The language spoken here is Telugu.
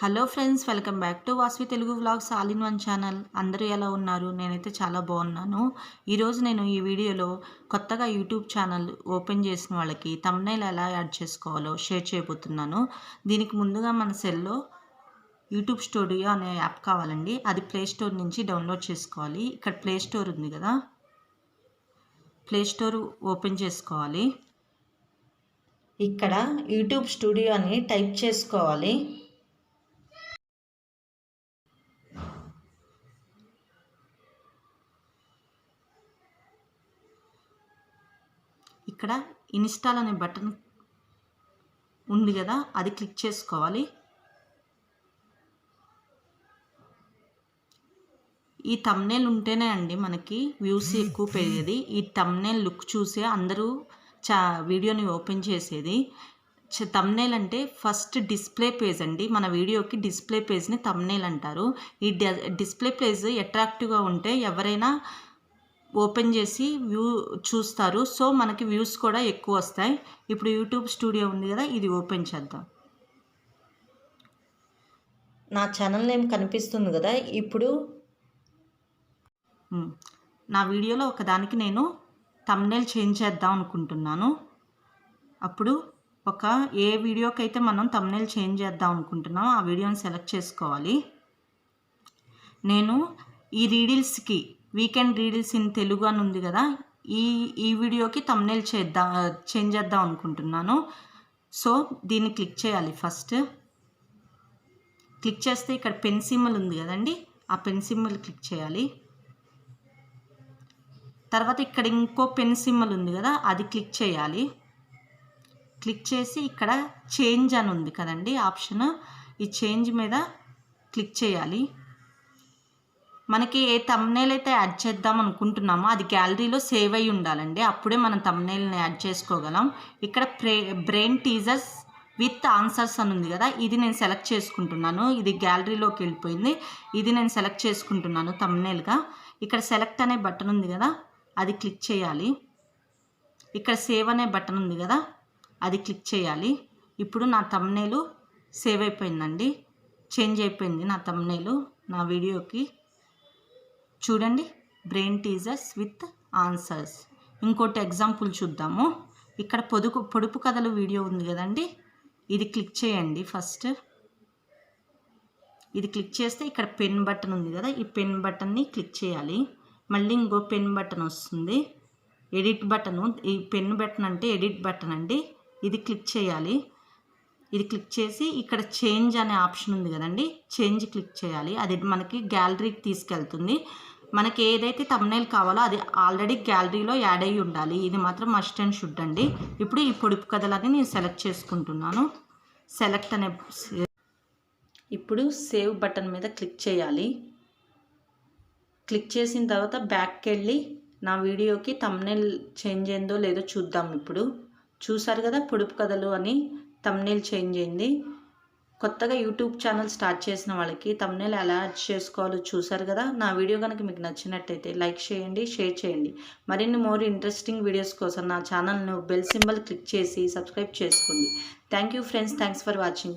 Hello friends, welcome back to Vasvi Telugu vlogs all in one channel. అందరూ ఎలా ఉన్నారు? నేనైతే చాలా బాగున్నాను. ఈరోజు నేను ఈ వీడియోలో కొత్తగా యూట్యూబ్ ఛానల్ ఓపెన్ చేసిన వాళ్ళకి థంబ్నెయిల్ ఎలా యాడ్ చేసుకోవాలో షేర్ చేయబోతున్నాను. దీనికి ముందుగా మన సెల్లో యూట్యూబ్ స్టూడియో అనే యాప్ కావాలండి. అది ప్లే స్టోర్ నుంచి డౌన్లోడ్ చేసుకోవాలి. ఇక్కడ ప్లే స్టోర్ ఉంది కదా, ప్లే స్టోర్ ఓపెన్ చేసుకోవాలి. ఇక్కడ యూట్యూబ్ స్టూడియో అని టైప్ చేసుకోవాలి. ఇక్కడ ఇన్స్టాల్ అనే బటన్ ఉంది కదా, అది క్లిక్ చేసుకోవాలి. ఈ థంబ్నెయిల్ ఉంటేనే అండి మనకి వ్యూస్ ఎక్కువ పెరిగేది. ఈ థంబ్నెయిల్ లుక్ చూసే అందరూ వీడియోని ఓపెన్ చేసేది. థంబ్నెయిల్ అంటే ఫస్ట్ డిస్ప్లే పేజ్ అండి. మన వీడియోకి డిస్ప్లే పేజ్ని థంబ్నెయిల్ అంటారు. ఈ డిస్ప్లే పేజ్ అట్రాక్టివ్గా ఉంటే ఎవరైనా ఓపెన్ చేసి చూస్తారు. సో మనకి వ్యూస్ కూడా ఎక్కువ వస్తాయి. ఇప్పుడు యూట్యూబ్ స్టూడియో ఉంది కదా, ఇది ఓపెన్ చేద్దాం. నా ఛానల్ నేమ్ కనిపిస్తుంది కదా. ఇప్పుడు నా వీడియోలో ఒకదానికి నేను థంబ్నెయిల్ చేంజ్ చేద్దాం అనుకుంటున్నాను. అప్పుడు ఏ వీడియోకి అయితే మనం థంబ్నెయిల్ చేంజ్ చేద్దాం అనుకుంటున్నామో ఆ వీడియోని సెలెక్ట్ చేసుకోవాలి. నేను ఈ రీడిల్స్కి వీకెండ్ రీడిల్స్ ఇన్ తెలుగు అని ఉంది కదా, ఈ వీడియోకి థంబ్నెయిల్ చేంజ్ చేద్దాం అనుకుంటున్నాను. సో దీన్ని క్లిక్ చేయాలి. ఫస్ట్ క్లిక్ చేస్తే ఇక్కడ పెన్ సింబల్ ఉంది కదండి, ఆ పెన్ సింబల్ క్లిక్ చేయాలి. తర్వాత ఇక్కడ ఇంకో పెన్ సింబల్ ఉంది కదా, అది క్లిక్ చేయాలి. క్లిక్ చేసి ఇక్కడ చేంజ్ అని ఉంది కదండి ఆప్షన్, ఈ చేంజ్ మీద క్లిక్ చేయాలి. మనకి ఏ థంబ్నెయిల్ అయితే యాడ్ చేద్దాం అనుకుంటున్నామో అది గ్యాలరీలో సేవ్ అయ్యి ఉండాలండి. అప్పుడే మనం థంబ్నెయిల్ని యాడ్ చేసుకోగలం. ఇక్కడ బ్రెయిన్ టీజర్స్ విత్ ఆన్సర్స్ అని ఉంది కదా, ఇది నేను సెలెక్ట్ చేసుకుంటున్నాను. ఇది గ్యాలరీలోకి వెళ్ళిపోయింది. ఇది నేను సెలెక్ట్ చేసుకుంటున్నాను థంబ్నెయిల్గా. ఇక్కడ సెలెక్ట్ అనే బటన్ ఉంది కదా, అది క్లిక్ చేయాలి. ఇక్కడ సేవ్ అనే బటన్ ఉంది కదా, అది క్లిక్ చేయాలి. ఇప్పుడు నా థంబ్నెయిల్ సేవ్ అయిపోయిందండి, చేంజ్ అయిపోయింది నా థంబ్నెయిల్ నా వీడియోకి. చూడండి, బ్రెయిన్ టీజర్స్ విత్ ఆన్సర్స్. ఇంకోటి ఎగ్జాంపుల్ చూద్దాము. ఇక్కడ పొడుపు కథలు వీడియో ఉంది కదండి, ఇది క్లిక్ చేయండి. ఫస్ట్ ఇది క్లిక్ చేస్తే ఇక్కడ పెన్ బటన్ ఉంది కదా, ఈ పెన్ బటన్ని క్లిక్ చేయాలి. మళ్ళీ ఇంకో పెన్ బటన్ వస్తుంది, ఎడిట్ బటను. ఈ పెన్ బటన్ అంటే ఎడిట్ బటన్ అండి, ఇది క్లిక్ చేయాలి. ఇది క్లిక్ చేసి ఇక్కడ చేంజ్ అనే ఆప్షన్ ఉంది కదండి, చేంజ్ క్లిక్ చేయాలి. అది మనకి గ్యాలరీకి తీసుకెళ్తుంది. మనకి ఏదైతే థంబ్నెయిల్ కావాలో అది ఆల్రెడీ గ్యాలరీలో యాడ్ అయ్యి ఉండాలి. ఇది మాత్రం మస్ట్ అండ్ షుడ్ అండి. ఇప్పుడు ఈ పొడుపు కథలని నేను సెలెక్ట్ చేసుకుంటున్నాను. సెలెక్ట్ అనే ఇప్పుడు సేవ్ బటన్ మీద క్లిక్ చేయాలి. క్లిక్ చేసిన తర్వాత బ్యాక్కి వెళ్ళి నా వీడియోకి థంబ్నెయిల్ చేంజ్ అయిందో లేదో చూద్దాం. ఇప్పుడు చూసారు కదా, పొడుపు కథలు అని థంబ్నెయిల్ చేంజ్ అయింది. కొత్తగా యూట్యూబ్ ఛానల్ స్టార్ట్ చేసిన వాళ్ళకి థంబ్నెయిల్ ఎలా యాడ్ చేసుకోవాలో చూసారు కదా. నా వీడియో కనుక మీకు నచ్చినట్టయితే లైక్ చేయండి, షేర్ చేయండి. మరిన్ని ఇంట్రెస్టింగ్ వీడియోస్ కోసం నా ఛానల్ను బెల్ సింబల్ క్లిక్ చేసి సబ్స్క్రైబ్ చేసుకోండి. Thank you friends, thanks for watching.